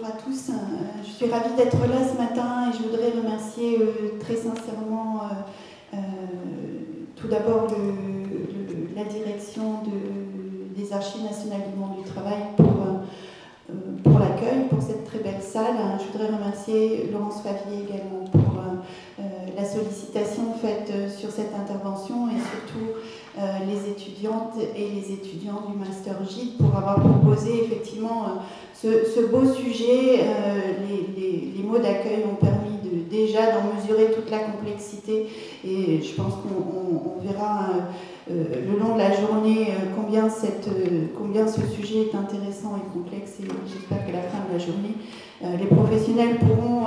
bonjour à tous. Je suis ravie d'être là ce matin et je voudrais remercier très sincèrement tout d'abord la direction des Archives nationales du monde du travail pour l'accueil, pour cette très belle salle. Je voudrais remercier Laurence Favier également pour la sollicitation faite sur cette intervention et surtout les étudiantes et les étudiants du Master J pour avoir proposé effectivement ce beau sujet. Les mots d'accueil ont permis déjà d'en mesurer toute la complexité et je pense qu'on verra le long de la journée combien ce sujet est intéressant et complexe, et j'espère qu'à la fin de la journée les professionnels pourront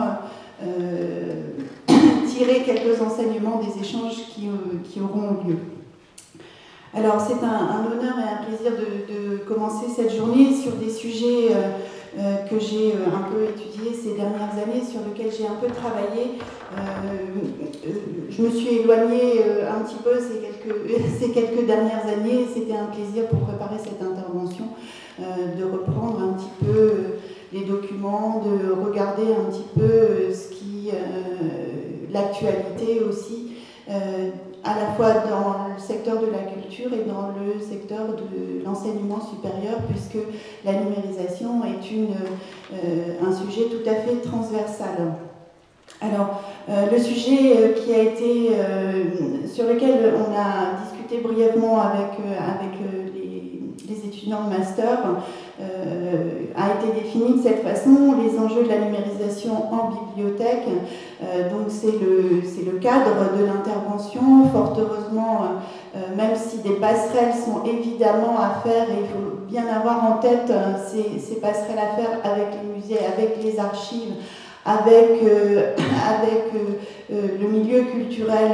tirer quelques enseignements des échanges qui auront lieu. Alors c'est un honneur et un plaisir de commencer cette journée sur des sujets que j'ai un peu étudiés ces dernières années, sur lesquels j'ai un peu travaillé. Je me suis éloignée un petit peu ces quelques dernières années. C'était un plaisir pour préparer cette intervention de reprendre un petit peu les documents, de regarder un petit peu l'actualité aussi, à la fois dans le secteur de la culture et dans le secteur de l'enseignement supérieur, puisque la numérisation est un sujet tout à fait transversal. Alors, le sujet sur lequel on a discuté brièvement avec les étudiants de master a été défini de cette façon: les enjeux de la numérisation en bibliothèque. Donc c'est le cadre de l'intervention. Fort heureusement, même si des passerelles sont évidemment à faire, et il faut bien avoir en tête ces passerelles à faire avec les musées, avec les archives, avec le milieu culturel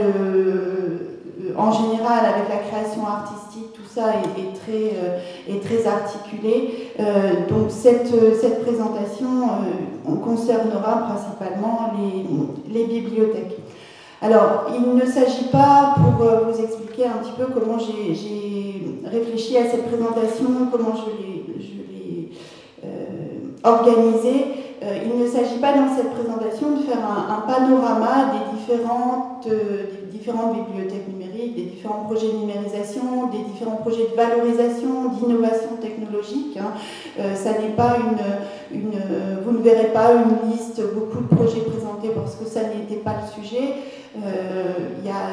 en général, avec la création artistique, tout ça est très articulé. Donc cette présentation concernera principalement les bibliothèques. Alors, il ne s'agit pas, pour vous expliquer un petit peu comment j'ai réfléchi à cette présentation, comment je l'ai organisée, il ne s'agit pas dans cette présentation de faire un panorama des différentes bibliothèques numériques, des différents projets de numérisation, des différents projets de valorisation, d'innovation technologique. Ça n'est pas vous ne verrez pas une liste, beaucoup de projets présentés parce que ça n'était pas le sujet. Il y a,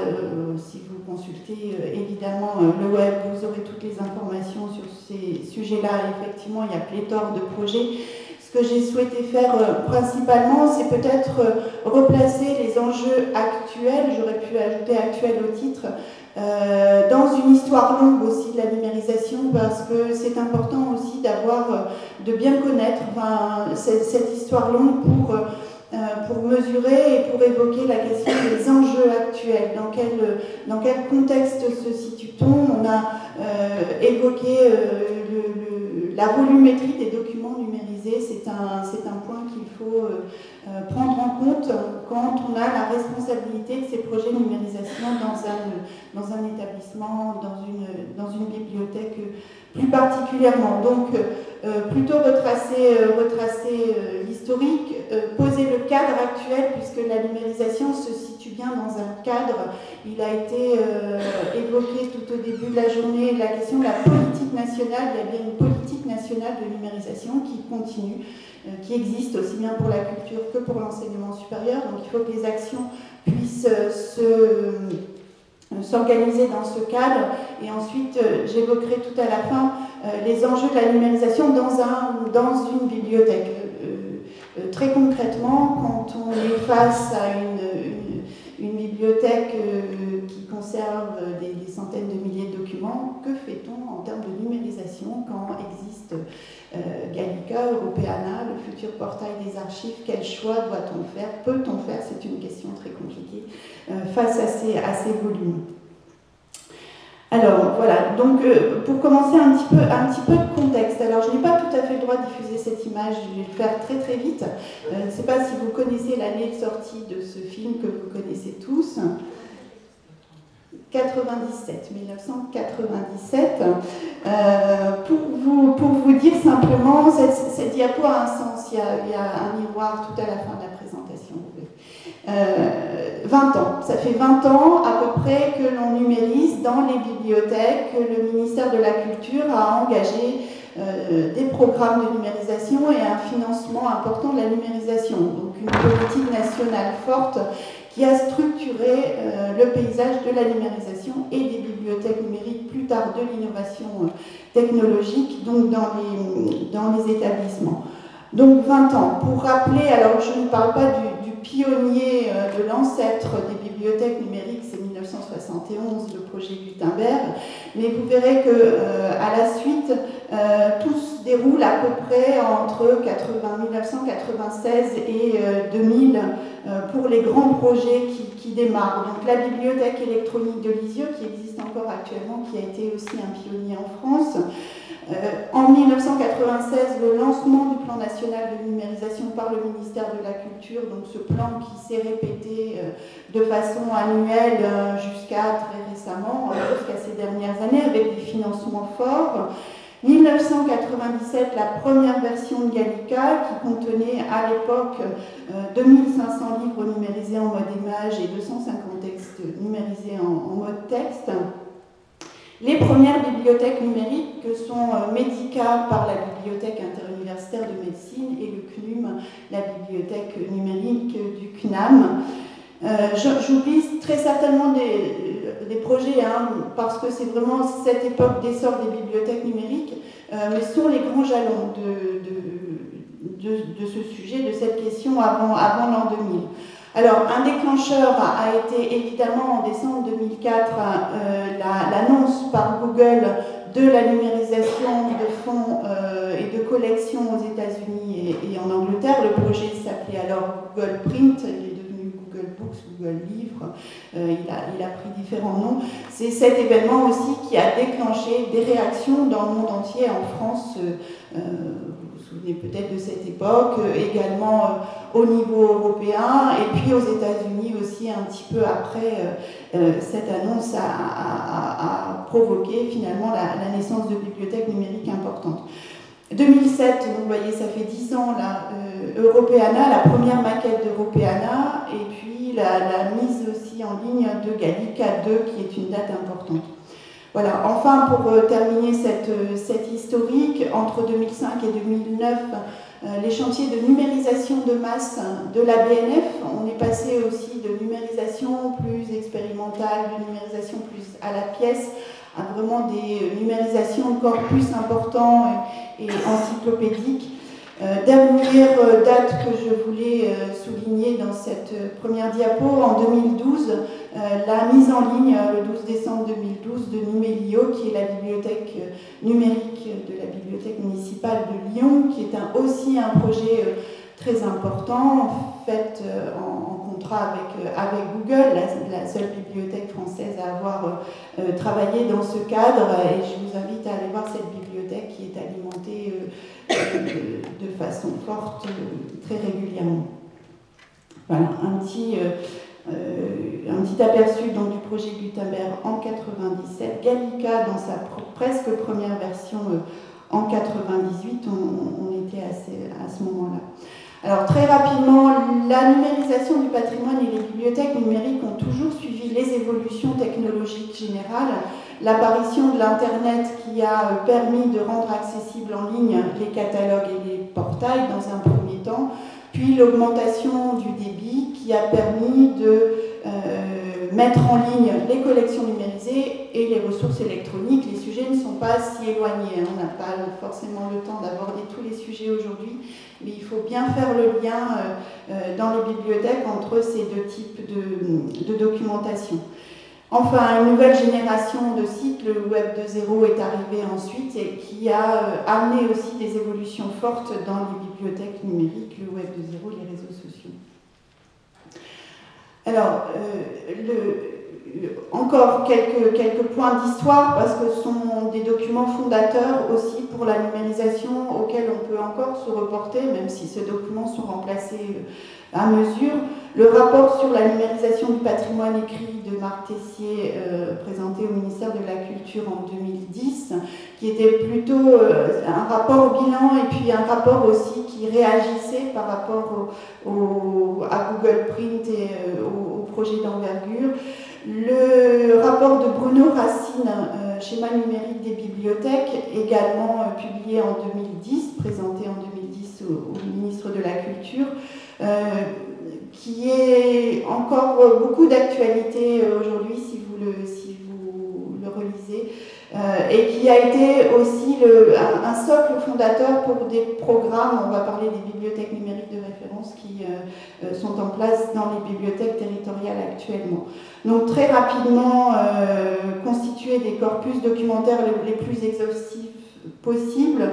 si vous consultez évidemment le web, vous aurez toutes les informations sur ces sujets-là. Effectivement, il y a pléthore de projets. Ce que j'ai souhaité faire principalement, c'est peut-être replacer les enjeux actuels, j'aurais pu ajouter actuels au titre, dans une histoire longue aussi de la numérisation, parce que c'est important aussi de bien connaître cette histoire longue pour mesurer et pour évoquer la question des enjeux actuels. Dans quel contexte se situe-t-on? On a évoqué la volumétrie des documents numérisés. C'est un point qu'il faut prendre en compte quand on a la responsabilité de ces projets de numérisation dans un établissement, dans une bibliothèque plus particulièrement. Donc, plutôt retracer l'historique, poser le cadre actuel, puisque la numérisation se situe bien dans un cadre. Il a été évoqué tout au début de la journée la question de la politique nationale. Il y a bien une politique nationale de numérisation qui continue, qui existe aussi bien pour la culture que pour l'enseignement supérieur. Donc il faut que les actions puissent s'organiser dans ce cadre. Et ensuite, j'évoquerai tout à la fin les enjeux de la numérisation dans une bibliothèque. Très concrètement, quand on est face à une bibliothèque qui conserve des centaines de milliers de documents, que fait-on en termes de numérisation quand existe Gallica, Europeana, le futur portail des archives? Quel choix doit-on faire? Peut-on faire? C'est une question très compliquée face à ces volumes. Alors voilà, donc pour commencer un petit peu de contexte. Alors je n'ai pas tout à fait le droit de diffuser cette image, je vais le faire très très vite. Je ne sais pas si vous connaissez l'année de sortie de ce film que vous connaissez tous. 1997. Pour vous dire simplement, cette diapo a un sens, il y a un miroir tout à la fin de la présentation. 20 ans, ça fait 20 ans à peu près que l'on numérise dans les bibliothèques, que le ministère de la Culture a engagé des programmes de numérisation et un financement important de la numérisation. Donc une politique nationale forte qui a structuré le paysage de la numérisation et des bibliothèques numériques, plus tard de l'innovation technologique, donc dans les établissements. Donc 20 ans. Pour rappeler, alors je ne parle pas du pionnier, de l'ancêtre des bibliothèques numériques, c'est 1971, le projet Gutenberg, mais vous verrez qu'à la suite, tout se déroule à peu près entre 1996 et 2000 pour les grands projets qui démarrent. Donc la bibliothèque électronique de Lisieux, qui existe encore actuellement, qui a été aussi un pionnier en France. En 1996, le lancement du plan national de numérisation par le ministère de la Culture, donc ce plan qui s'est répété de façon annuelle jusqu'à très récemment, jusqu'à ces dernières années, avec des financements forts. 1997, la première version de Gallica, qui contenait à l'époque 2500 livres numérisés en mode image et 250 textes numérisés en mode texte. Les premières bibliothèques numériques que sont Medica par la Bibliothèque interuniversitaire de médecine et le CNUM, la bibliothèque numérique du CNAM. J'oublie très certainement des projets, hein, parce que c'est vraiment cette époque d'essor des bibliothèques numériques, mais ce sont les grands jalons de ce sujet, de cette question avant l'an 2000. Alors, un déclencheur a été évidemment en décembre 2004 l'annonce par Google de la numérisation de fonds et de collections aux États-Unis et en Angleterre. Le projet s'appelait alors Google Print, il est devenu Google Books, Google Livres, il a pris différents noms. C'est cet événement aussi qui a déclenché des réactions dans le monde entier, en France. Vous vous souvenez peut-être de cette époque, également au niveau européen, et puis aux États-Unis aussi un petit peu après. Cette annonce a provoqué finalement la naissance de bibliothèques numériques importantes. 2007, donc vous voyez, ça fait 10 ans, là, Europeana, la première maquette d'Europeana, et puis la mise aussi en ligne de Gallica 2, qui est une date importante. Voilà, enfin, pour terminer cette historique, entre 2005 et 2009, les chantiers de numérisation de masse de la BNF, on est passé aussi de numérisation plus expérimentale, de numérisation plus à la pièce, à vraiment des numérisations encore plus importantes et encyclopédiques. Dernière date que je voulais souligner dans cette première diapo, en 2012, la mise en ligne, le 12 décembre 2012, de Numelio, qui est la bibliothèque numérique de la bibliothèque municipale de Lyon, qui est aussi un projet très important, fait en contrat avec Google, la seule bibliothèque française à avoir travaillé dans ce cadre, et je vous invite à aller voir cette bibliothèque qui est alimentée de façon forte très régulièrement. Voilà, un petit aperçu donc, du projet Gutenberg en 97, Gallica dans sa presque première version en 98, on était à ce moment-là. Alors très rapidement, la numérisation du patrimoine et les bibliothèques numériques ont toujours suivi les évolutions technologiques générales, l'apparition de l'Internet qui a permis de rendre accessibles en ligne les catalogues et les portails dans un premier temps, puis l'augmentation du débit qui a permis de mettre en ligne les collections numérisées et les ressources électroniques. Les sujets ne sont pas si éloignés, on n'a pas forcément le temps d'aborder tous les sujets aujourd'hui, mais il faut bien faire le lien dans les bibliothèques entre ces deux types de documentation. Enfin, une nouvelle génération de sites, le Web 2.0 est arrivé ensuite et qui a amené aussi des évolutions fortes dans les bibliothèques numériques, le Web 2.0, les réseaux sociaux. Alors, encore quelques points d'histoire, parce que ce sont des documents fondateurs aussi pour la numérisation auxquels on peut encore se reporter, même si ces documents sont remplacés à mesure. Le rapport sur la numérisation du patrimoine écrit de Marc Tessier, présenté au ministère de la Culture en 2010, qui était plutôt un rapport bilan et puis un rapport aussi qui réagissait par rapport à Google Print et au projet d'envergure. Le rapport de Bruno Racine, Schéma numérique des bibliothèques, également publié en 2010, présenté en 2010 au ministre de la Culture, qui est encore beaucoup d'actualité aujourd'hui si vous le relisez, et qui a été aussi un socle fondateur pour des programmes. On va parler des bibliothèques numériques de référence qui sont en place dans les bibliothèques territoriales actuellement. Donc très rapidement, constituer des corpus documentaires les plus exhaustifs possibles,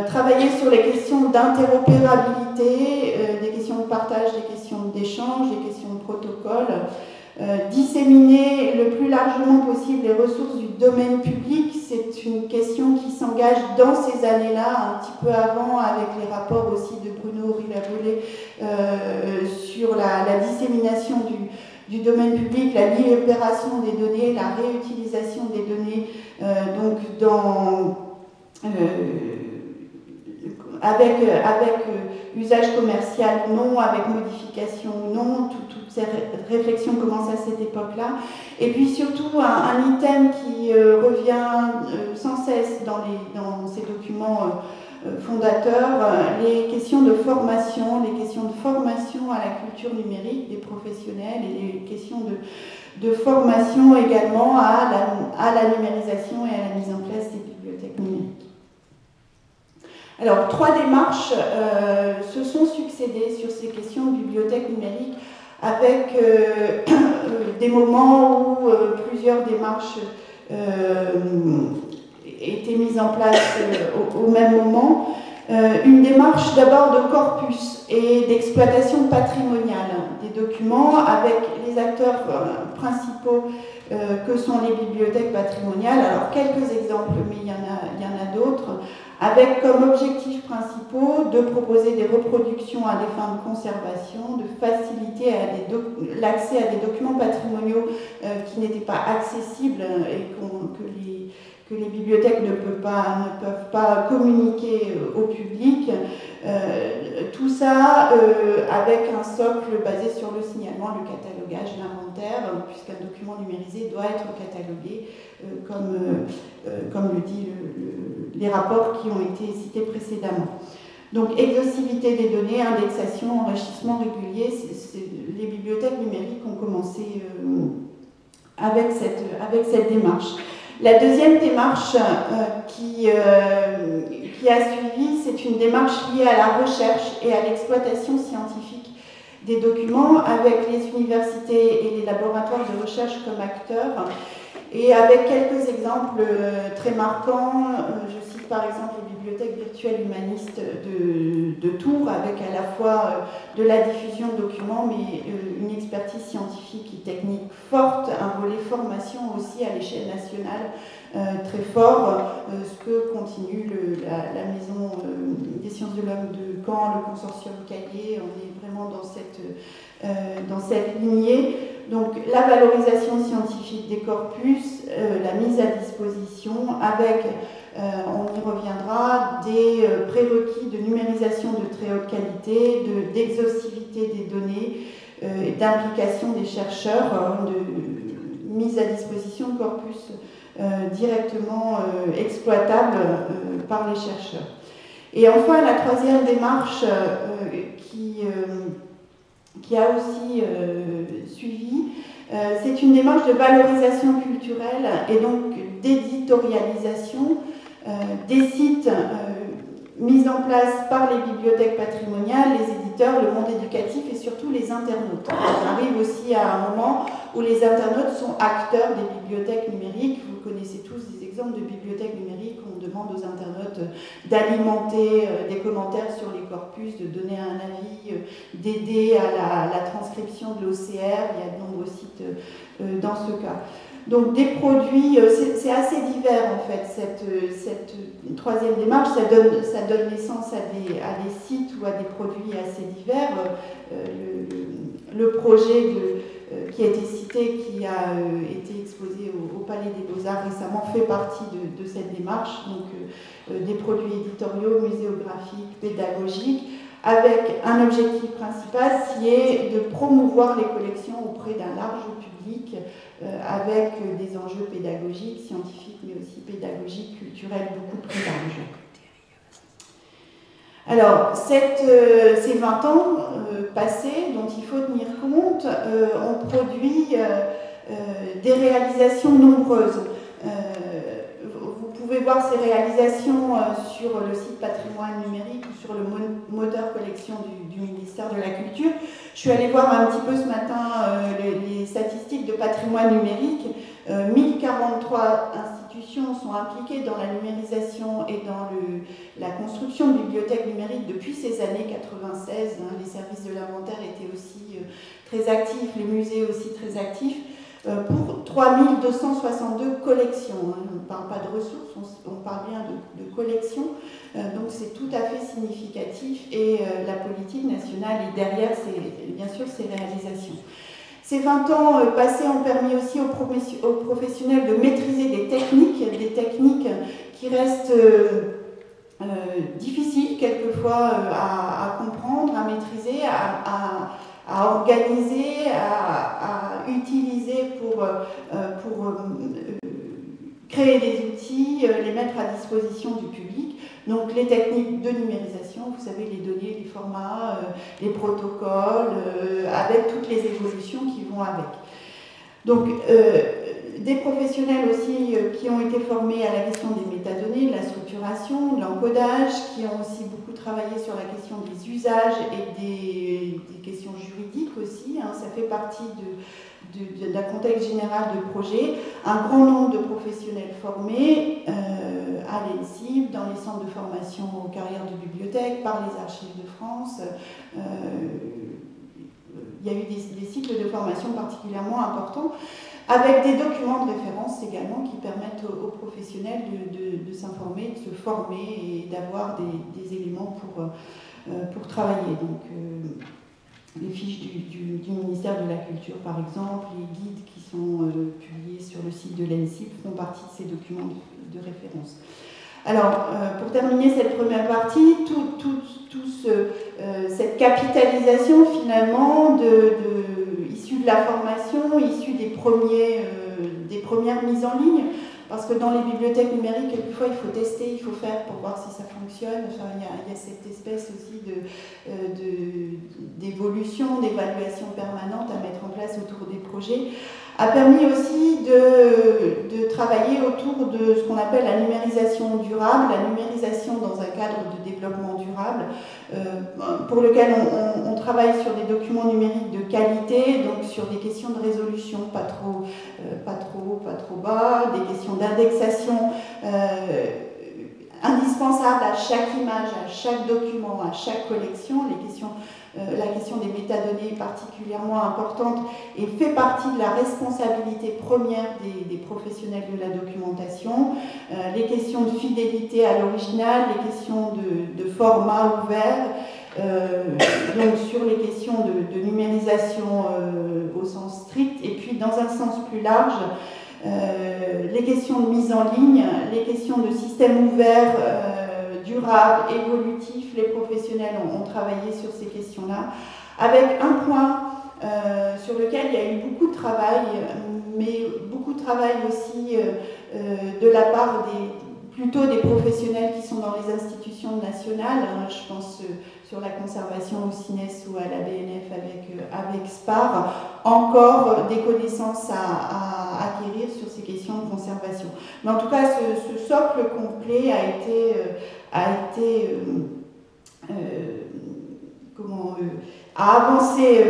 travailler sur les questions d'interopérabilité, des questions de partage, des questions d'échange, des questions de protocole, disséminer le plus largement possible les ressources du domaine public. C'est une question qui s'engage dans ces années-là, un petit peu avant, avec les rapports aussi de Bruno Rivabollet sur la dissémination du domaine public, la libération des données, la réutilisation des données, donc avec usage commercial ou non, avec modification ou non, toutes ces réflexions commencent à cette époque-là. Et puis surtout un item qui revient sans cesse dans ces documents fondateurs, les questions de formation, à la culture numérique des professionnels et les questions de formation également à la numérisation et à la mise en place des bibliothèques numériques. Alors, 3 démarches se sont succédées sur ces questions de bibliothèques numériques, avec des moments où plusieurs démarches étaient mises en place au même moment. Une démarche d'abord de corpus et d'exploitation patrimoniale des documents avec les acteurs principaux que sont les bibliothèques patrimoniales. Alors quelques exemples, mais il y en a d'autres, avec comme objectifs principaux de proposer des reproductions à des fins de conservation, de faciliter l'accès à des documents patrimoniaux qui n'étaient pas accessibles et que les bibliothèques ne peuvent pas communiquer au public. Tout ça avec un socle basé sur le signalement, le catalogage, l'inventaire, puisqu'un document numérisé doit être catalogué, comme le dit les rapports qui ont été cités précédemment. Donc, exhaustivité des données, indexation, enrichissement régulier, les bibliothèques numériques ont commencé avec cette démarche. La deuxième démarche qui a suivi, c'est une démarche liée à la recherche et à l'exploitation scientifique des documents, avec les universités et les laboratoires de recherche comme acteurs, et avec quelques exemples très marquants. Je cite par exemple les bibliothèques virtuelles humanistes de Tours, avec à la fois de la diffusion de documents, mais une expertise scientifique et technique forte, un volet formation aussi à l'échelle nationale très fort, ce que continue la Maison des sciences de l'homme de Caen, le consortium Cahiers. On est vraiment dans cette lignée. Donc la valorisation scientifique des corpus, la mise à disposition avec, on y reviendra, des prérequis de numérisation de très haute qualité, d'exhaustivité des données, d'implication des chercheurs, de mise à disposition de corpus directement exploitables par les chercheurs. Et enfin, la troisième démarche qui a aussi suivi, c'est une démarche de valorisation culturelle et donc d'éditorialisation des sites mis en place par les bibliothèques patrimoniales, les éditeurs, le monde éducatif et surtout les internautes. On arrive aussi à un moment où les internautes sont acteurs des bibliothèques numériques. Vous connaissez tous des exemples exemple de bibliothèque numérique où on demande aux internautes d'alimenter des commentaires sur les corpus, de donner un avis, d'aider à la transcription de l'OCR. Il y a de nombreux sites dans ce cas. Donc des produits, c'est assez divers en fait, cette troisième démarche, ça donne naissance à des sites ou à des produits assez divers. Le projet qui a été cité, qui a été exposé au Palais des Beaux-Arts récemment, fait partie de cette démarche, donc des produits éditoriaux, muséographiques, pédagogiques, avec un objectif principal qui est de promouvoir les collections auprès d'un large public, avec des enjeux pédagogiques, scientifiques, mais aussi pédagogiques, culturels beaucoup plus larges. Alors, ces 20 ans passés, dont il faut tenir compte, ont produit des réalisations nombreuses. Vous pouvez voir ces réalisations sur le site Patrimoine numérique ou sur le moteur collection du ministère de la Culture. Je suis allée voir un petit peu ce matin les statistiques de patrimoine numérique. 1043 institutions sont impliquées dans la numérisation et dans la construction de bibliothèques numériques depuis ces années 96. Les services de l'inventaire étaient aussi très actifs, les musées aussi très actifs. Pour 3262 collections. On ne parle pas de ressources, on parle bien de collections. Donc c'est tout à fait significatif et la politique nationale est derrière, bien sûr, ces réalisations. Ces 20 ans passés ont permis aussi aux professionnels de maîtriser des techniques qui restent difficiles quelquefois à comprendre, à maîtriser, à organiser, à utiliser pour créer des outils, les mettre à disposition du public. Donc les techniques de numérisation, vous savez, les données, les formats, les protocoles, avec toutes les évolutions qui vont avec. Donc des professionnels aussi qui ont été formés à la question des métadonnées, de la structuration, de l'encodage, qui ont aussi beaucoup travaillé sur la question des usages et des questions juridiques aussi. Ça fait partie d'un contexte général de projet. Un grand nombre de professionnels formés à l'ENSIB, dans les centres de formation aux carrières de bibliothèque, par les archives de France. Il y a eu des cycles de formation particulièrement importants, avec des documents de référence également qui permettent aux professionnels de s'informer, de se former et d'avoir des éléments pour travailler. Donc, les fiches du ministère de la Culture, par exemple, les guides qui sont publiés sur le site de l'ENSIB font partie de ces documents de référence. Alors, pour terminer cette première partie, cette capitalisation finalement issue de la formation, issue des premières mises en ligne, parce que dans les bibliothèques numériques, quelquefois il faut tester, il faut faire pour voir si ça fonctionne. Enfin, il y a cette espèce aussi d'évolution, d'évaluation permanente à mettre en place autour des projets, a permis aussi de travailler autour de ce qu'on appelle la numérisation durable, la numérisation dans un cadre de développement durable, pour lequel on travaille sur des documents numériques de qualité, donc sur des questions de résolution, pas trop haut, pas trop bas, des questions d'indexation indispensables à chaque image, à chaque document, à chaque collection. La question des métadonnées est particulièrement importante et fait partie de la responsabilité première des professionnels de la documentation. Les questions de fidélité à l'original, les questions de format ouvert, donc sur les questions de numérisation au sens strict, et puis dans un sens plus large, les questions de mise en ligne, les questions de système ouvert, durable, évolutif. Les professionnels ont travaillé sur ces questions-là, avec un point sur lequel il y a eu beaucoup de travail, mais beaucoup de travail aussi de la part plutôt des professionnels qui sont dans les institutions nationales. Je pense sur la conservation au CINES ou à la BNF avec SPAR, encore des connaissances à acquérir sur ces questions de conservation. Mais en tout cas, ce socle complet a avancé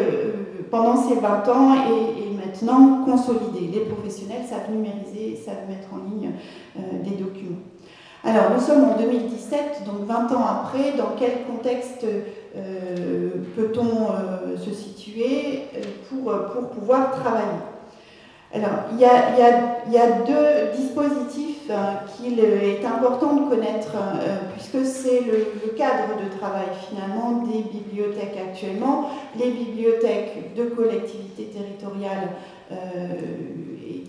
pendant ces 20 ans et maintenant maintenant consolidée. Les professionnels savent numériser, savent mettre en ligne des documents. Alors, nous sommes en 2017, donc 20 ans après. Dans quel contexte peut-on se situer pour pouvoir travailler? Alors, il y a deux dispositifs qu'il est important de connaître, puisque c'est le cadre de travail finalement des bibliothèques actuellement. Les bibliothèques de collectivités territoriales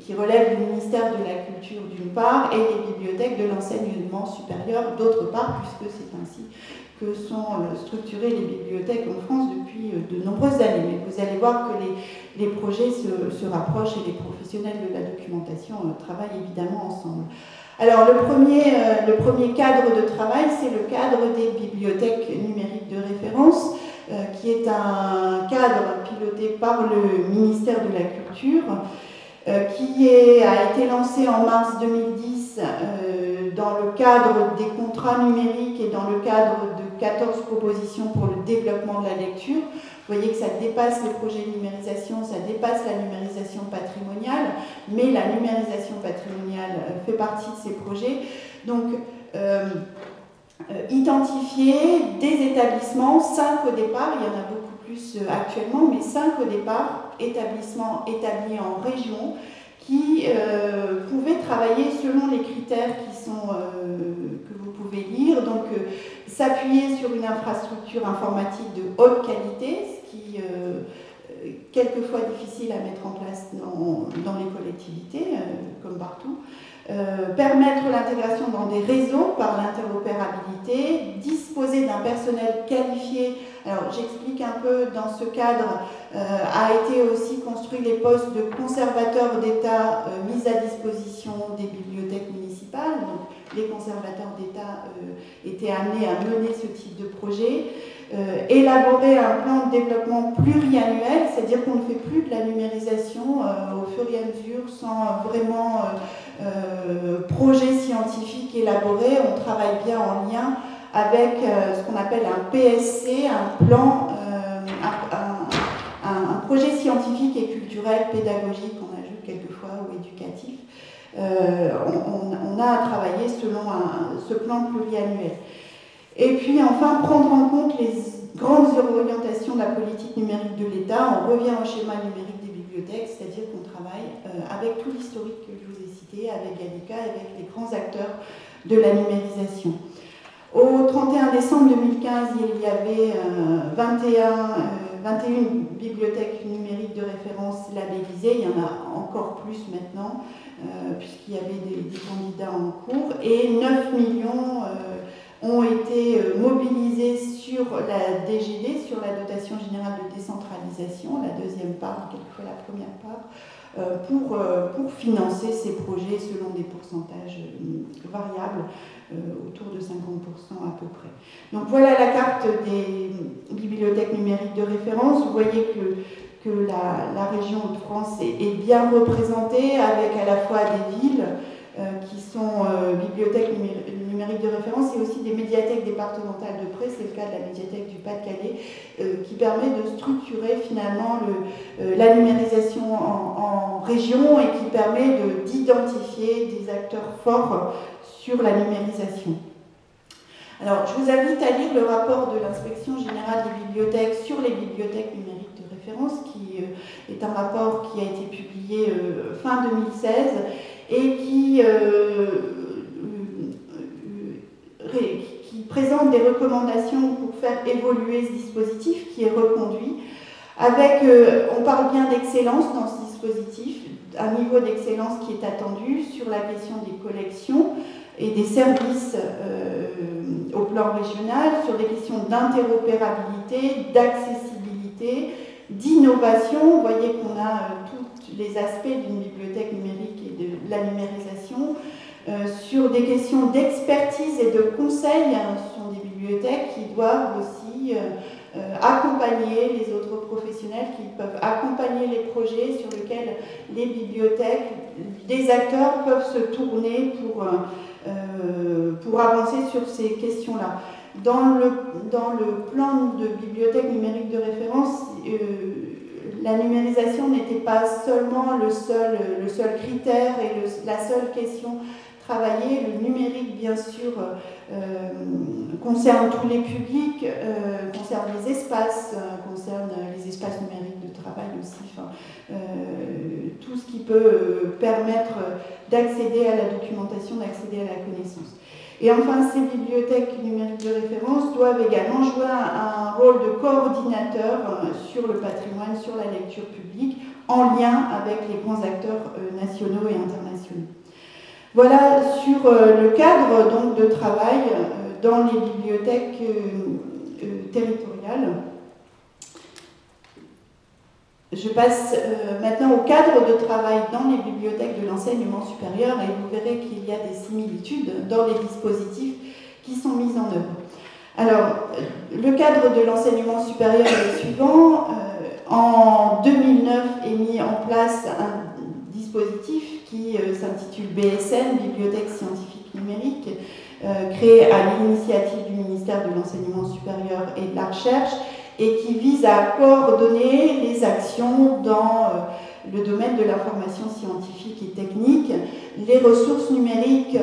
qui relèvent du ministère de la Culture d'une part, et les bibliothèques de l'enseignement supérieur d'autre part, puisque c'est ainsi que sont structurées les bibliothèques en France depuis de nombreuses années. Mais vous allez voir que les projets se rapprochent et les professionnels de la documentation travaillent évidemment ensemble. Alors le premier cadre de travail, c'est le cadre des bibliothèques numériques de référence, qui est un cadre piloté par le ministère de la Culture, qui a été lancé en mars 2010 dans le cadre des contrats numériques et dans le cadre de 14 propositions pour le développement de la lecture. Vous voyez que ça dépasse les projets de numérisation, ça dépasse la numérisation patrimoniale, mais la numérisation patrimoniale fait partie de ces projets. Donc, identifier des établissements, 5 au départ, il y en a beaucoup plus actuellement, mais 5 au départ, établissements établis en région, qui pouvaient travailler selon les critères que vous pouvez lire, donc s'appuyer sur une infrastructure informatique de haute qualité, ce qui est quelquefois difficile à mettre en place dans les collectivités, comme partout. Permettre l'intégration dans des réseaux par l'interopérabilité, disposer d'un personnel qualifié. Alors j'explique un peu, dans ce cadre a été aussi construit les postes de conservateurs d'État mis à disposition des bibliothèques municipales. Donc les conservateurs d'État étaient amenés à mener ce type de projet. Élaborer un plan de développement pluriannuel, c'est-à-dire qu'on ne fait plus de la numérisation au fur et à mesure sans vraiment projet scientifique élaboré. On travaille bien en lien avec ce qu'on appelle un PSC, un plan, un projet scientifique et culturel, pédagogique, on ajoute quelquefois, ou éducatif. On a à travailler selon ce plan pluriannuel. Et puis enfin, prendre en compte les grandes orientations de la politique numérique de l'État. On revient au schéma numérique des bibliothèques, c'est-à-dire qu'on travaille avec tout l'historique que je vous ai cité, avec Gallica, avec les grands acteurs de la numérisation. Au 31 décembre 2015, il y avait 21 bibliothèques numériques de référence labellisées. Il y en a encore plus maintenant, puisqu'il y avait des candidats en cours. Et 9 millions ont été mobilisés sur la DGD, sur la dotation générale de décentralisation, la deuxième part, quelquefois la première part, pour financer ces projets selon des pourcentages variables, autour de 50% à peu près. Donc voilà la carte des bibliothèques numériques de référence. Vous voyez que la région de France est bien représentée, avec à la fois des villes qui sont bibliothèques numériques de référence, et aussi des médiathèques départementales de près. C'est le cas de la médiathèque du Pas-de-Calais, qui permet de structurer finalement la numérisation en région, et qui permet d'identifier des acteurs forts sur la numérisation. Alors, je vous invite à lire le rapport de l'Inspection générale des bibliothèques sur les bibliothèques numériques de référence, qui est un rapport qui a été publié fin 2016 et qui présente des recommandations pour faire évoluer ce dispositif, qui est reconduit. On parle bien d'excellence dans ce dispositif, un niveau d'excellence qui est attendu sur la question des collections et des services au plan régional, sur des questions d'interopérabilité, d'accessibilité, d'innovation. Vous voyez qu'on a tous les aspects d'une bibliothèque numérique et de la numérisation, sur des questions d'expertise et de conseil. Ce sont des bibliothèques qui doivent aussi accompagner les autres professionnels, qui peuvent accompagner les projets sur lesquels les bibliothèques, des acteurs peuvent se tourner pour avancer sur ces questions-là. Dans le plan de bibliothèque numérique de référence, la numérisation n'était pas seulement le seul critère et la seule question travaillée. Le numérique, bien sûr, concerne tous les publics, concerne les espaces, concerne les espaces numériques de travail aussi, enfin, tout ce qui peut permettre d'accéder à la documentation, d'accéder à la connaissance. Et enfin, ces bibliothèques numériques de référence doivent également jouer un rôle de coordinateur sur le patrimoine, sur la lecture publique, en lien avec les grands acteurs nationaux et internationaux. Voilà sur le cadre donc, de travail dans les bibliothèques territoriales. Je passe maintenant au cadre de travail dans les bibliothèques de l'enseignement supérieur et vous verrez qu'il y a des similitudes dans les dispositifs qui sont mis en œuvre. Alors, le cadre de l'enseignement supérieur est le suivant. En 2009 est mis en place un dispositif qui s'intitule BSN, Bibliothèque scientifique numérique, créé à l'initiative du ministère de l'Enseignement supérieur et de la Recherche, et qui vise à coordonner les actions dans le domaine de l'information scientifique et technique. Les ressources numériques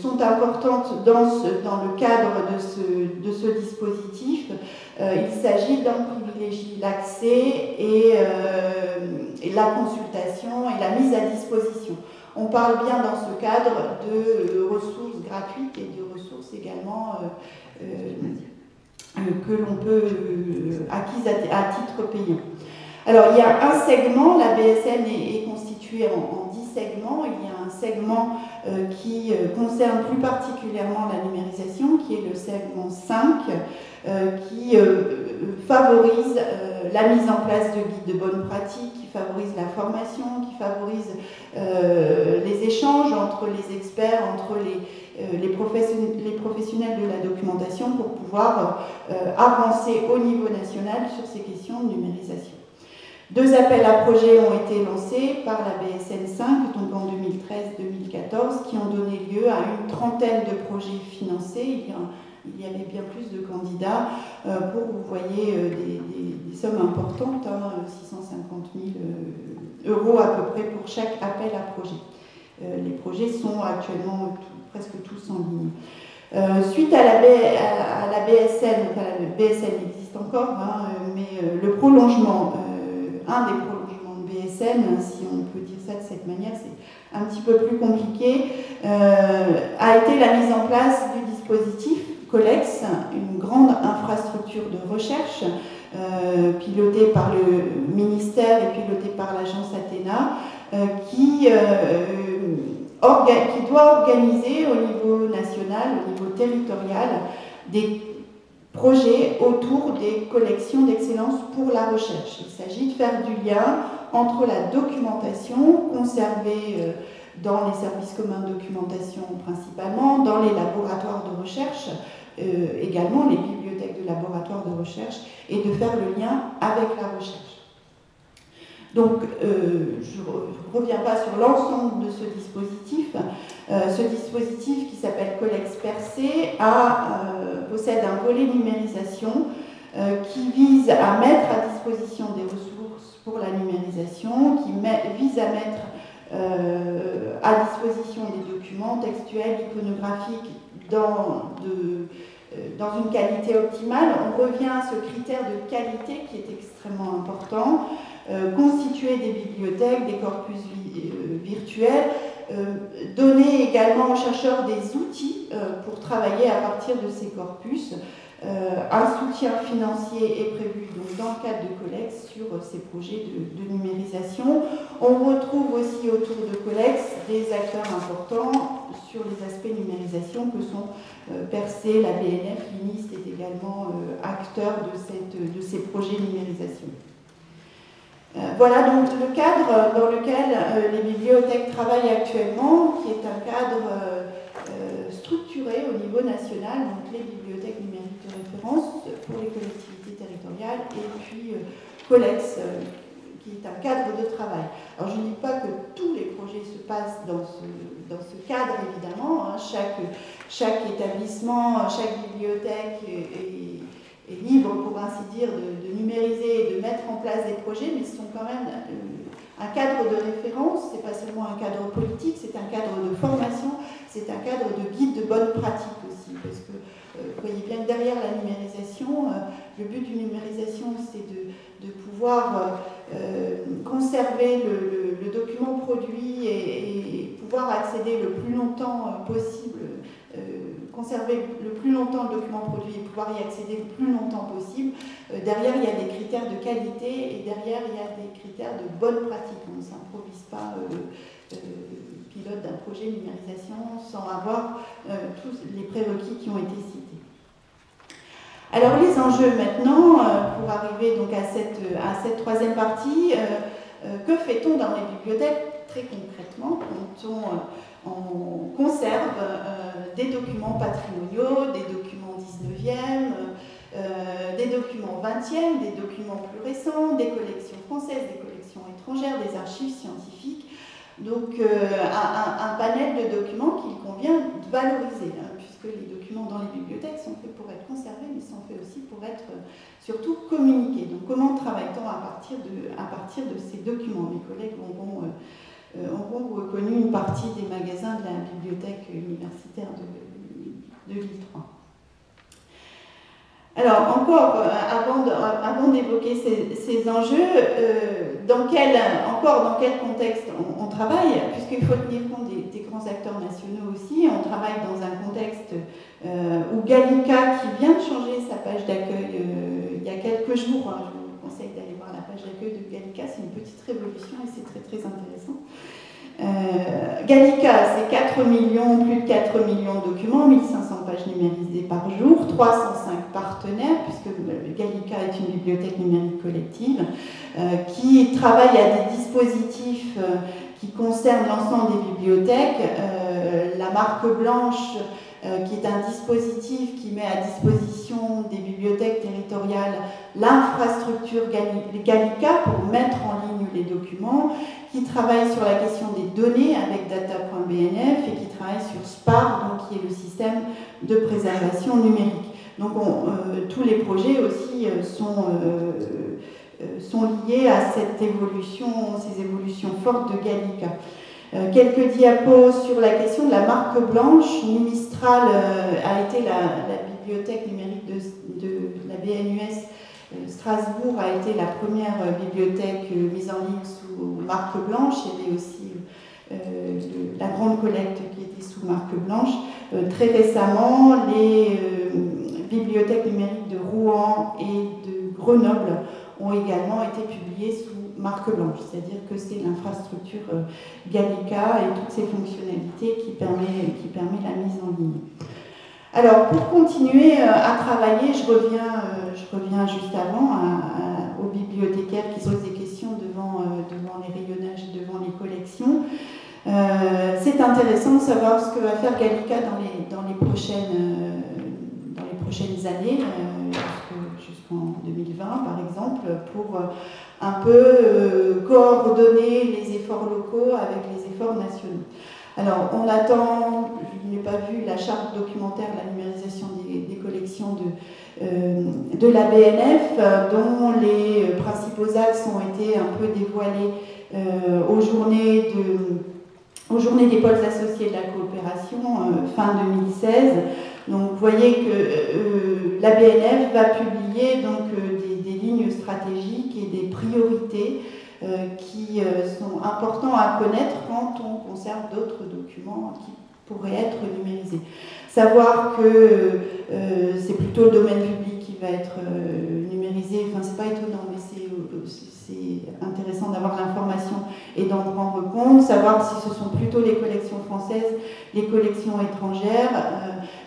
sont importantes dans le cadre de ce dispositif. Il s'agit d'en privilégier l'accès et la consultation et la mise à disposition. On parle bien dans ce cadre de ressources gratuites et de ressources également que l'on peut acquises à titre payant. Alors il y a un segment, la BSN est constituée en 10 segments. Il y a un segment qui concerne plus particulièrement la numérisation, qui est le segment 5, qui favorise la mise en place de guides de bonne pratique, qui favorise la formation, qui favorise les échanges entre les experts, entre les professionnels de la documentation pour pouvoir avancer au niveau national sur ces questions de numérisation. 2 appels à projets ont été lancés par la BSN 5, donc en 2013-2014, qui ont donné lieu à une trentaine de projets financés. Il y avait bien plus de candidats pour, vous voyez, des sommes importantes, 650 000 € à peu près pour chaque appel à projet. Les projets sont actuellement presque tous en ligne. Suite à la BSN, enfin, le BSN existe encore, mais le prolongement, un des prolongements de BSN, si on peut dire ça de cette manière, c'est un petit peu plus compliqué, a été la mise en place du dispositif Colex, une grande infrastructure de recherche pilotée par le ministère et pilotée par l'agence Athéna, qui doit organiser au niveau national, au niveau territorial, des projets autour des collections d'excellence pour la recherche. Il s'agit de faire du lien entre la documentation conservée dans les services communs de documentation principalement, dans les laboratoires de recherche, également les bibliothèques de laboratoires de recherche, et de faire le lien avec la recherche. Donc, je ne reviens pas sur l'ensemble de ce dispositif. Ce dispositif qui s'appelle Colex Percé possède un volet numérisation qui vise à mettre à disposition des ressources pour la numérisation, qui vise à mettre à disposition des documents textuels, iconographiques dans une qualité optimale. On revient à ce critère de qualité qui est extrêmement important. Constituer des bibliothèques, des corpus virtuels, donner également aux chercheurs des outils pour travailler à partir de ces corpus. Un soutien financier est prévu donc, dans le cadre de Colex sur ces projets de numérisation. On retrouve aussi autour de Colex des acteurs importants sur les aspects numérisation que sont Percé, la BNF, l'INIST est également acteur de ces projets de numérisation. Voilà donc le cadre dans lequel les bibliothèques travaillent actuellement, qui est un cadre structuré au niveau national, donc les bibliothèques numériques de référence pour les collectivités territoriales, et puis Colex, qui est un cadre de travail. Alors je ne dis pas que tous les projets se passent dans ce cadre, évidemment, chaque établissement, chaque bibliothèque est libre, pour ainsi dire, de numériser et de mettre en place des projets, mais ce sont quand même un cadre de référence, c'est pas seulement un cadre politique, c'est un cadre de formation, c'est un cadre de guide de bonne pratique aussi, parce que vous voyez bien que derrière la numérisation, le but d'une numérisation, c'est de pouvoir conserver le document produit et pouvoir accéder le plus longtemps possible, conserver le plus longtemps le document produit et pouvoir y accéder le plus longtemps possible. Derrière, il y a des critères de qualité et derrière, il y a des critères de bonne pratique. On ne s'improvise pas pilote d'un projet de numérisation sans avoir tous les prérequis qui ont été cités. Alors les enjeux maintenant, pour arriver donc à cette troisième partie, que fait-on dans les bibliothèques très concrètement quand on conserve des documents patrimoniaux, des documents 19e, des documents 20e, des documents plus récents, des collections françaises, des collections étrangères, des archives scientifiques. Donc un panel de documents qu'il convient de valoriser, hein, puisque les documents dans les bibliothèques sont faits pour être conservés, mais sont faits aussi pour être surtout communiqués. Donc comment travaille-t-on à partir de ces documents? Mes collègues auront reconnu une partie des magasins de la bibliothèque universitaire de Lille 3. Alors, encore, avant d'évoquer ces enjeux, dans quel contexte on travaille, puisqu'il faut tenir compte des grands acteurs nationaux aussi. On travaille dans un contexte où Gallica, qui vient de changer sa page d'accueil il y a quelques jours, hein, je vous conseille d'aller voir la page d'accueil de Gallica, c'est une petite révolution et c'est très très intéressant. Gallica, c'est 4 millions, plus de 4 millions de documents, 1500 pages numérisées par jour, 305 partenaires, puisque Gallica est une bibliothèque numérique collective, qui travaille à des dispositifs qui concernent l'ensemble des bibliothèques. La marque blanche, qui est un dispositif qui met à disposition des bibliothèques territoriales l'infrastructure Gallica pour mettre en ligne les documents, qui travaille sur la question des données avec data.bnf et qui travaille sur SPAR, donc qui est le système de préservation numérique. Donc tous les projets aussi sont liés à ces évolutions fortes de Gallica. Quelques diapos sur la question de la marque blanche. Numistral a été la bibliothèque numérique de la BNUS. Strasbourg a été la première bibliothèque mise en ligne sous marque blanche. Il y avait aussi la grande collecte qui était sous marque blanche. Très récemment, les bibliothèques numériques de Rouen et de Grenoble ont également été publiées sous marque blanche, c'est-à-dire que c'est l'infrastructure Gallica et toutes ses fonctionnalités qui permet la mise en ligne. Alors, pour continuer à travailler, je reviens juste avant aux bibliothécaires qui se posent des questions devant les rayonnages, devant les collections. C'est intéressant de savoir ce que va faire Gallica dans les prochaines années, jusqu'en 2020 par exemple, pour un peu coordonner les efforts locaux avec les efforts nationaux. Alors, on attend, je n'ai pas vu la charte documentaire de la numérisation des collections de la BNF, dont les principaux axes ont été un peu dévoilés aux journées des pôles associés de la coopération fin 2016. Donc, vous voyez que la BNF va publier donc, des lignes stratégiques et des priorités qui sont importants à connaître quand on conserve d'autres documents qui pourraient être numérisés. Savoir que c'est plutôt le domaine public qui va être numérisé, enfin c'est pas étonnant, mais c'est intéressant d'avoir l'information et d'en prendre compte, savoir si ce sont plutôt les collections françaises, les collections étrangères,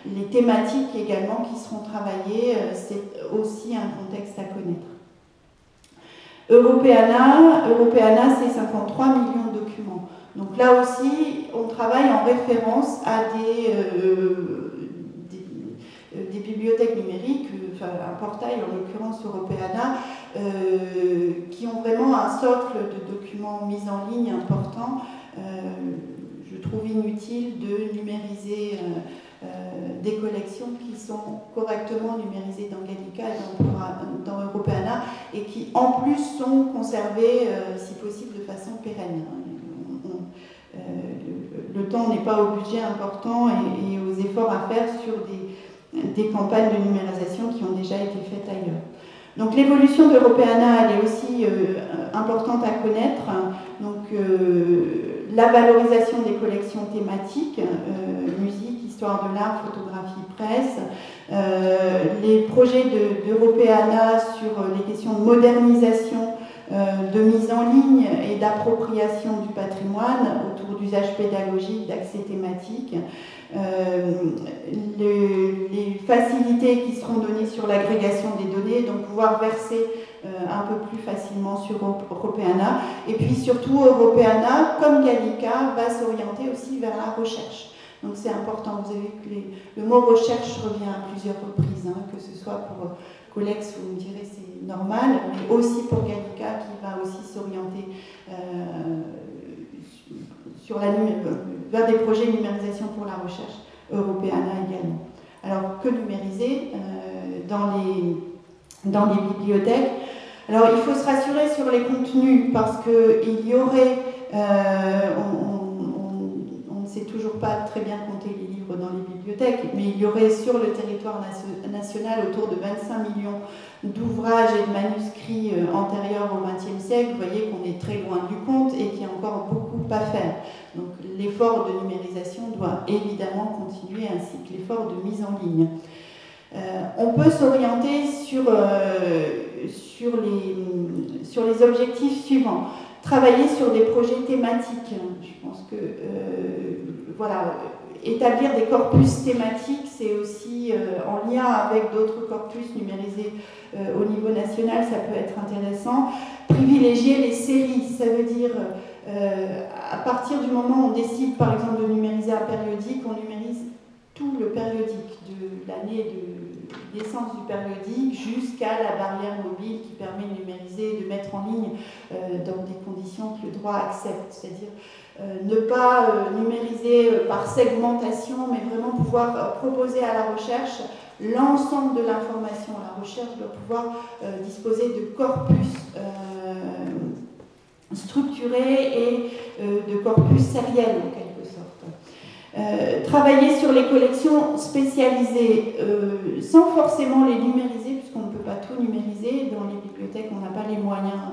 les thématiques également qui seront travaillées, c'est aussi un contexte à connaître. Europeana, c'est 53 millions de documents. Donc là aussi, on travaille en référence à des bibliothèques numériques, enfin un portail en l'occurrence Europeana, qui ont vraiment un socle de documents mis en ligne important. Je trouve inutile de numériser des collections qui sont correctement numérisées dans Gallica et dans en plus sont conservées, si possible, de façon pérenne. Le temps n'est pas au budget important et aux efforts à faire sur des campagnes de numérisation qui ont déjà été faites ailleurs. Donc l'évolution d'Europeana, elle est aussi importante à connaître. Donc la valorisation des collections thématiques, musique, histoire de l'art, photographie, presse, les projets d'Europeana sur les questions de modernisation, de mise en ligne et d'appropriation du patrimoine autour d'usages pédagogiques, d'accès thématique, les facilités qui seront données sur l'agrégation des données, donc pouvoir verser un peu plus facilement sur Europeana, et puis surtout Europeana, comme Gallica, va s'orienter aussi vers la recherche. Donc c'est important, vous avez vu que le mot recherche revient à plusieurs reprises, hein, que ce soit pour Colex, vous me direz c'est normal, mais aussi pour Gallica qui va aussi s'orienter vers des projets de numérisation pour la recherche, Europeana également. Alors que numériser dans les bibliothèques? Alors il faut se rassurer sur les contenus parce qu'il y aurait, on ne sait toujours pas très bien compter les livres dans les bibliothèques, mais il y aurait sur le territoire national autour de 25 millions d'ouvrages et de manuscrits antérieurs au XXe siècle. Vous voyez qu'on est très loin du compte et qu'il y a encore beaucoup à faire. Donc l'effort de numérisation doit évidemment continuer, ainsi que l'effort de mise en ligne. On peut s'orienter sur les objectifs suivants. Travailler sur des projets thématiques. Je pense que voilà, établir des corpus thématiques, c'est aussi en lien avec d'autres corpus numérisés au niveau national, ça peut être intéressant. Privilégier les séries, ça veut dire à partir du moment où on décide par exemple de numériser un périodique, on numérise tout le périodique, de l'année de naissance du périodique jusqu'à la barrière mobile qui permet de numériser, de mettre en ligne dans des conditions que le droit accepte. C'est-à-dire ne pas numériser par segmentation, mais vraiment pouvoir proposer à la recherche l'ensemble de l'information. La recherche doit pouvoir disposer de corpus structurés et de corpus sériels en quelque sorte. Travailler sur les collections spécialisées sans forcément les numériser, puisqu'on ne peut pas tout numériser. Dans les bibliothèques, on n'a pas les moyens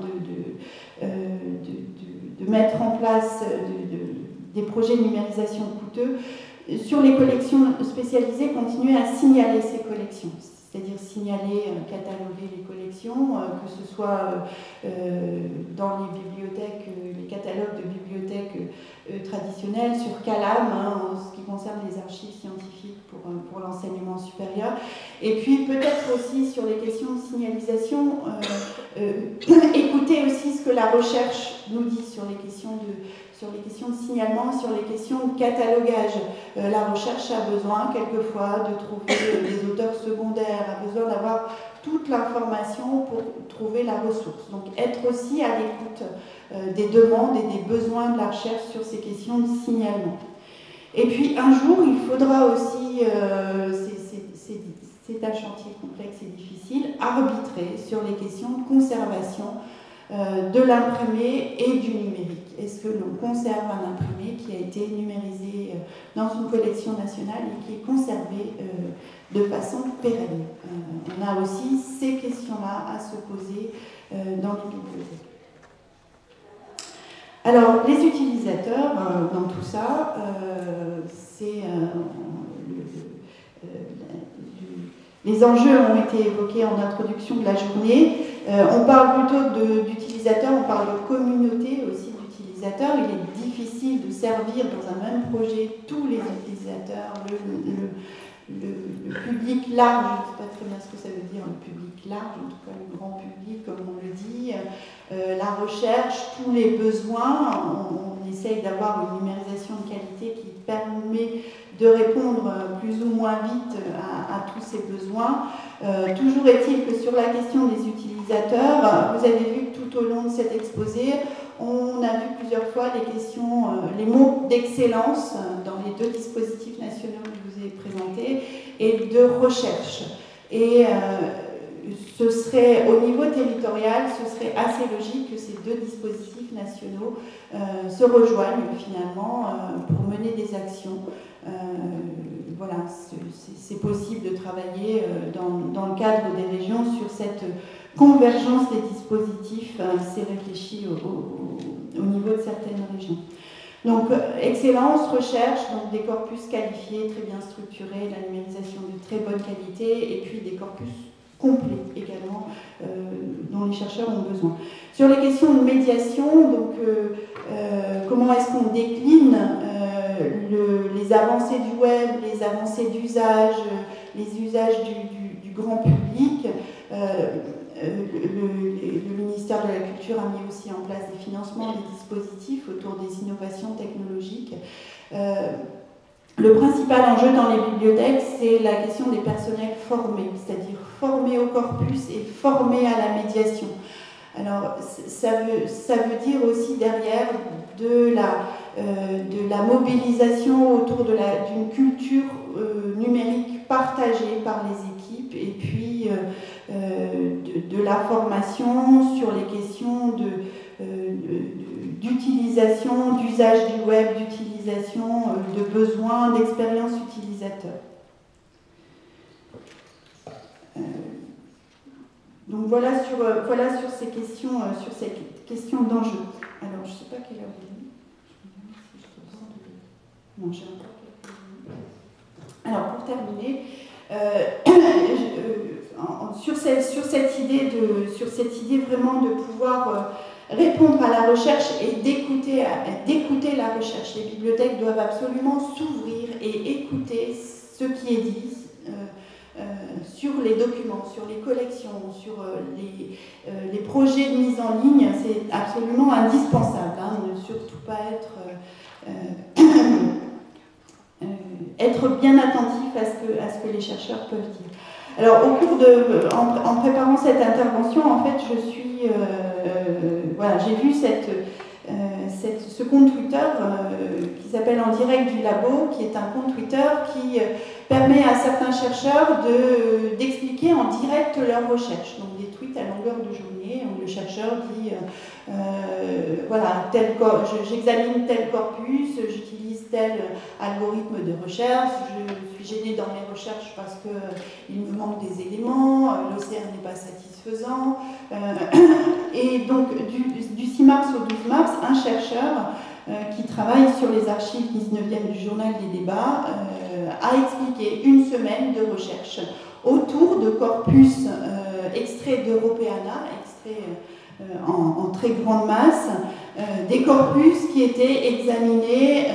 de mettre en place des projets de numérisation coûteux. Sur les collections spécialisées, continuer à signaler ces collections, c'est-à-dire signaler, cataloguer les collections, que ce soit dans les bibliothèques, les catalogues de bibliothèques traditionnelles, sur Calam, hein, en ce qui concerne les archives scientifiques pour l'enseignement supérieur, et puis peut-être aussi sur les questions de signalisation, écouter aussi ce que la recherche nous dit sur les questions de signalement, sur les questions de catalogage. La recherche a besoin quelquefois de trouver des auteurs secondaires, a besoin d'avoir toute l'information pour trouver la ressource. Donc être aussi à l'écoute des demandes et des besoins de la recherche sur ces questions de signalement. Et puis un jour, il faudra aussi, c'est un chantier complexe et difficile, arbitrer sur les questions de conservation de l'imprimé et du numérique. Est-ce que l'on conserve un imprimé qui a été numérisé dans une collection nationale et qui est conservé de façon pérenne? On a aussi ces questions-là à se poser dans les bibliothèques. Alors, les utilisateurs, dans tout ça, les enjeux ont été évoqués en introduction de la journée. On parle plutôt d'utilisateurs, on parle de communauté aussi d'utilisateurs. Il est difficile de servir dans un même projet tous les utilisateurs, le public large, je ne sais pas très bien ce que ça veut dire, le public large, en tout cas le grand public, comme on le dit, la recherche, tous les besoins. On essaye d'avoir une numérisation de qualité qui permet de répondre plus ou moins vite à tous ces besoins. Toujours est-il que sur la question des utilisateurs, vous avez vu que tout au long de cet exposé, on a vu plusieurs fois les mots d'excellence dans les deux dispositifs nationaux que je vous ai présentés et de recherche. Et ce serait, au niveau territorial, ce serait assez logique que ces deux dispositifs nationaux se rejoignent finalement pour mener des actions. Voilà, c'est possible de travailler dans le cadre des régions sur cette convergence des dispositifs. C'est réfléchi au niveau de certaines régions. Donc, excellence, recherche, donc des corpus qualifiés, très bien structurés, la numérisation de très bonne qualité, et puis des corpus complets également, dont les chercheurs ont besoin. Sur les questions de médiation, donc, comment est-ce qu'on décline les avancées du web, les avancées d'usage, les usages du grand public. Le ministère de la Culture a mis aussi en place des financements, des dispositifs autour des innovations technologiques. Le principal enjeu dans les bibliothèques, c'est la question des personnels formés, c'est-à-dire formés au corpus et formés à la médiation. Alors, ça veut dire aussi derrière de la mobilisation autour d'une culture numérique partagée par les équipes, et puis de la formation sur les questions d'utilisation, d'usage du web, d'utilisation, de besoins, d'expérience utilisateur. Donc voilà sur ces questions d'enjeu. Alors, je ne sais pas quelle heure il est. Non, j'ai encore quelques minutes. Alors, pour terminer, sur cette idée vraiment de pouvoir répondre à la recherche et d'écouter la recherche, les bibliothèques doivent absolument s'ouvrir et écouter ce qui est dit sur les documents, sur les collections, sur les projets de mise en ligne. C'est absolument indispensable, hein, ne surtout pas être bien attentif à ce que les chercheurs peuvent dire. Alors, en préparant cette intervention, en fait, voilà, j'ai vu ce compte Twitter qui s'appelle En direct du labo, qui est un compte Twitter qui permet à certains chercheurs d'expliquer en direct leurs recherches. Donc des tweets à longueur de journée où le chercheur dit voilà, j'examine tel corpus, j'utilise tel algorithme de recherche, je suis gêné dans mes recherches parce qu'il me manque des éléments, l'OCR n'est pas satisfaisant. Et donc du 6 mars au 12 mars, un chercheur qui travaille sur les archives 19e du Journal des débats a expliqué une semaine de recherche autour de corpus extraits d'Europeana, extraits en très grande masse, des corpus qui étaient examinés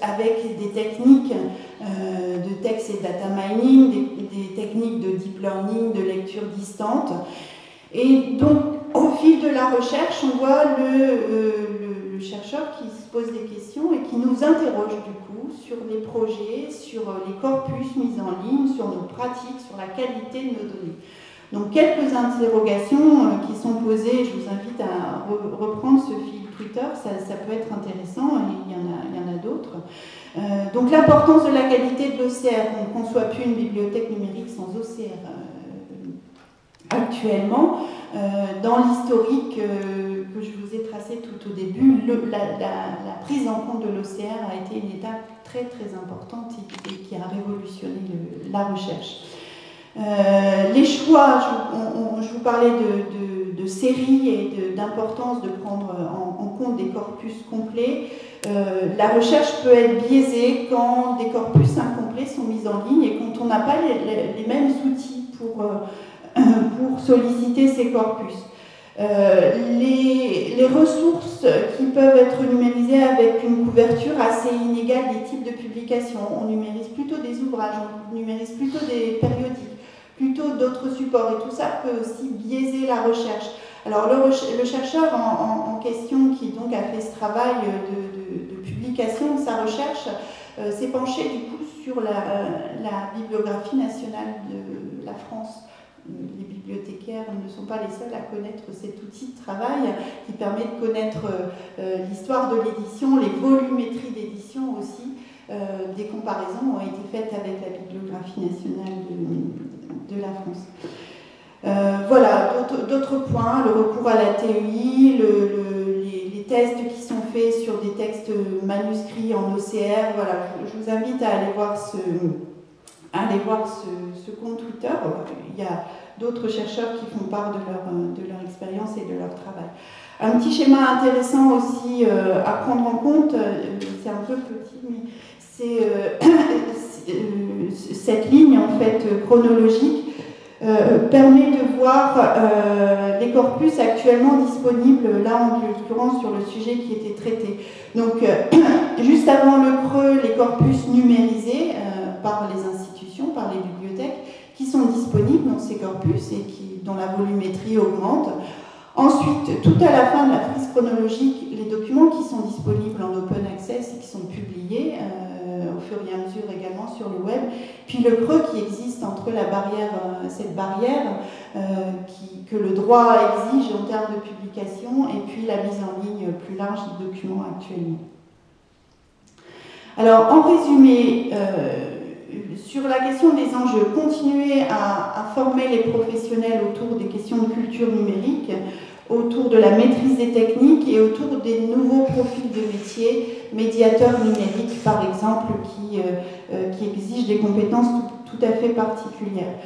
avec des techniques de text et data mining, des techniques de deep learning, de lecture distante. Et donc, au fil de la recherche, on voit le chercheur qui se pose des questions et qui nous interroge du coup sur les projets, sur les corpus mis en ligne, sur nos pratiques, sur la qualité de nos données. Donc quelques interrogations qui sont posées, je vous invite à reprendre ce fil Twitter, ça peut être intéressant, et il y en a d'autres. Donc l'importance de la qualité de l'OCR, on ne conçoit plus une bibliothèque numérique sans OCR. Actuellement, dans l'historique que je vous ai tracé tout au début, la prise en compte de l'OCR a été une étape très très importante et qui a révolutionné la recherche. Les choix, je vous parlais de séries et d'importance de prendre en compte des corpus complets. La recherche peut être biaisée quand des corpus incomplets sont mis en ligne et quand on n'a pas les mêmes outils pour solliciter ces corpus. Les ressources qui peuvent être numérisées avec une couverture assez inégale des types de publications. On numérise plutôt des ouvrages, on numérise plutôt des périodiques, plutôt d'autres supports, et tout ça peut aussi biaiser la recherche. Alors le chercheur en question qui donc a fait ce travail de publication de sa recherche s'est penché du coup sur la bibliographie nationale de la France. Les bibliothécaires ne sont pas les seuls à connaître cet outil de travail qui permet de connaître l'histoire de l'édition, les volumétries d'édition aussi. Des comparaisons ont été faites avec la bibliographie nationale de la France. d'autres points, le recours à la TEI, les tests qui sont faits sur des textes manuscrits en OCR. Voilà, je vous invite à aller voir ce compte Twitter. Il y a d'autres chercheurs qui font part de leur expérience et de leur travail. Un petit schéma intéressant aussi à prendre en compte, c'est un peu petit, mais c'est cette ligne en fait chronologique permet de voir les corpus actuellement disponibles, là en l'occurrence sur le sujet qui était traité. Donc juste avant le creux, les corpus numérisés par les institutions, par les bibliothèques, qui sont disponibles dans ces corpus et dont la volumétrie augmente. Ensuite, tout à la fin de la frise chronologique, les documents qui sont disponibles en open access et qui sont publiés au fur et à mesure également sur le web, puis le creux qui existe entre la barrière, cette barrière que le droit exige en termes de publication et puis la mise en ligne plus large des documents actuellement. Alors, en résumé, sur la question des enjeux, continuer à former les professionnels autour des questions de culture numérique, autour de la maîtrise des techniques et autour des nouveaux profils de métiers, médiateurs numériques par exemple, qui exigent des compétences tout à fait particulières.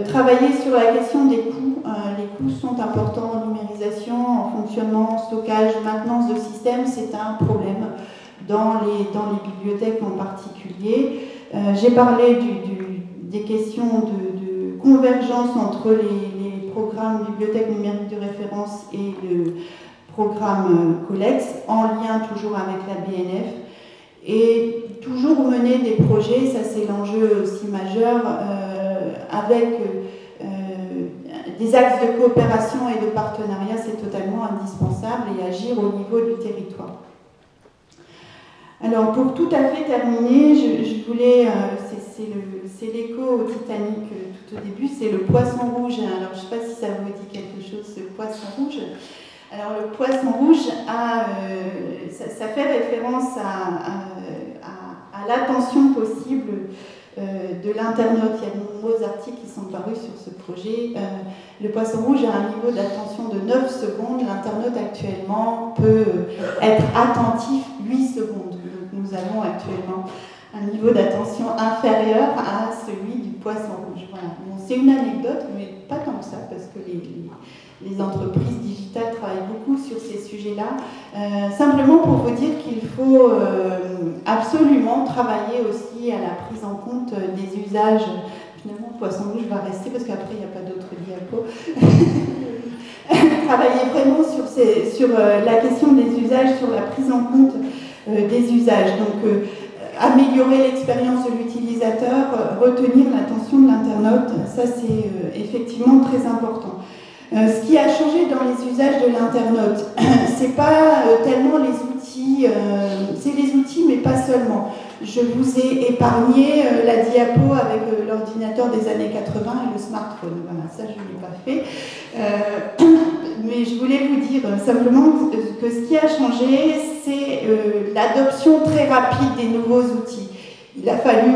Travailler sur la question des coûts. Les coûts sont importants en numérisation, en fonctionnement, stockage, maintenance de systèmes, c'est un problème dans les bibliothèques en particulier. J'ai parlé des questions de convergence entre les programmes bibliothèques numériques de référence et le programme Collex, en lien toujours avec la BNF, et toujours mener des projets, ça c'est l'enjeu aussi majeur, avec des axes de coopération et de partenariat, c'est totalement indispensable, et agir au niveau du territoire. Alors, pour tout à fait terminer, je voulais, c'est l'écho au Titanic tout au début, c'est le poisson rouge. Alors, je ne sais pas si ça vous dit quelque chose, ce poisson rouge. Alors, le poisson rouge, ça fait référence à l'attention possible de l'internaute. Il y a de nombreux articles qui sont parus sur ce projet. Le poisson rouge a un niveau d'attention de 9 secondes. L'internaute actuellement peut être attentif 8 secondes. Donc nous avons actuellement un niveau d'attention inférieur à celui du poisson rouge. Voilà. Bon, c'est une anecdote, mais pas tant que ça, parce que les entreprises digitales travaillent beaucoup sur ces sujets-là. Simplement pour vous dire qu'il faut absolument travailler aussi à la prise en compte des usages. Finalement, le poisson rouge va rester parce qu'après, il n'y a pas d'autres diapos. Travailler vraiment sur la question des usages, sur la prise en compte des usages. Donc, améliorer l'expérience de l'utilisateur, retenir l'attention de l'internaute, ça c'est effectivement très important. Ce qui a changé dans les usages de l'internaute, c'est pas tellement les outils, c'est les outils mais pas seulement. Je vous ai épargné la diapo avec l'ordinateur des années 80 et le smartphone. Voilà, ça je ne l'ai pas fait. Mais je voulais vous dire simplement que ce qui a changé, c'est l'adoption très rapide des nouveaux outils. Il a fallu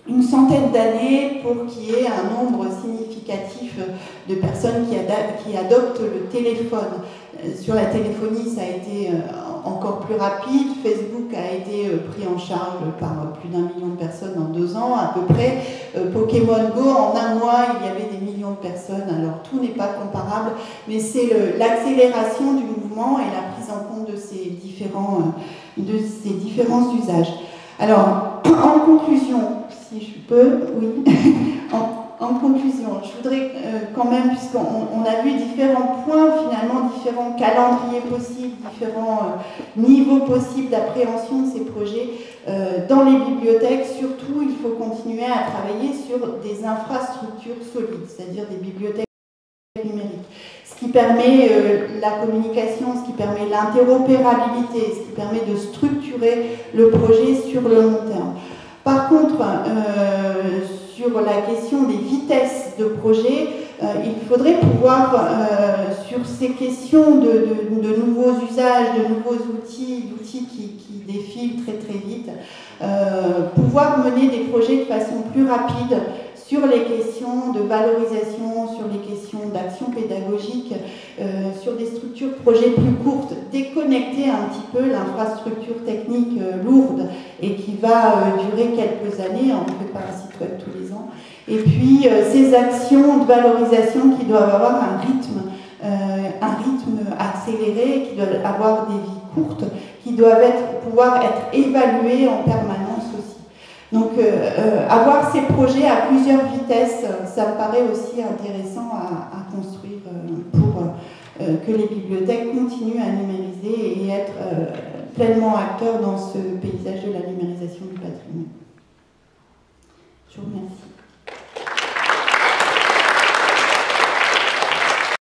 une centaine d'années pour qu'il y ait un nombre significatif de personnes qui adoptent le téléphone. Sur la téléphonie, ça a été encore plus rapide. Facebook a été pris en charge par plus d'1 million de personnes en 2 ans à peu près. Pokémon Go, en 1 mois, il y avait des millions de personnes. Alors tout n'est pas comparable, mais c'est l'accélération du mouvement et la prise en compte de ces différents usages. Alors, en conclusion, si je peux, oui. En conclusion, je voudrais quand même, puisqu'on a vu différents points, finalement, différents calendriers possibles, différents niveaux possibles d'appréhension de ces projets dans les bibliothèques, surtout, il faut continuer à travailler sur des infrastructures solides, c'est-à-dire des bibliothèques numériques. Ce qui permet la communication, ce qui permet l'interopérabilité, ce qui permet de structurer le projet sur le long terme. Par contre, sur la question des vitesses de projet, il faudrait pouvoir, sur ces questions de nouveaux usages, de nouveaux outils, d'outils qui défilent très très vite, pouvoir mener des projets de façon plus rapide sur les questions de valorisation, sur les questions d'action d'action pédagogique sur des structures projets plus courtes, déconnecter un petit peu l'infrastructure technique lourde et qui va durer quelques années, on ne fait pas un site web tous les ans, et puis ces actions de valorisation qui doivent avoir un rythme accéléré, qui doivent avoir des vies courtes, qui doivent pouvoir être évaluées en permanence aussi. Donc avoir ces projets à plusieurs vitesses, ça me paraît aussi intéressant à construire pour que les bibliothèques continuent à numériser et être pleinement acteurs dans ce paysage de la numérisation du patrimoine. Je vous remercie.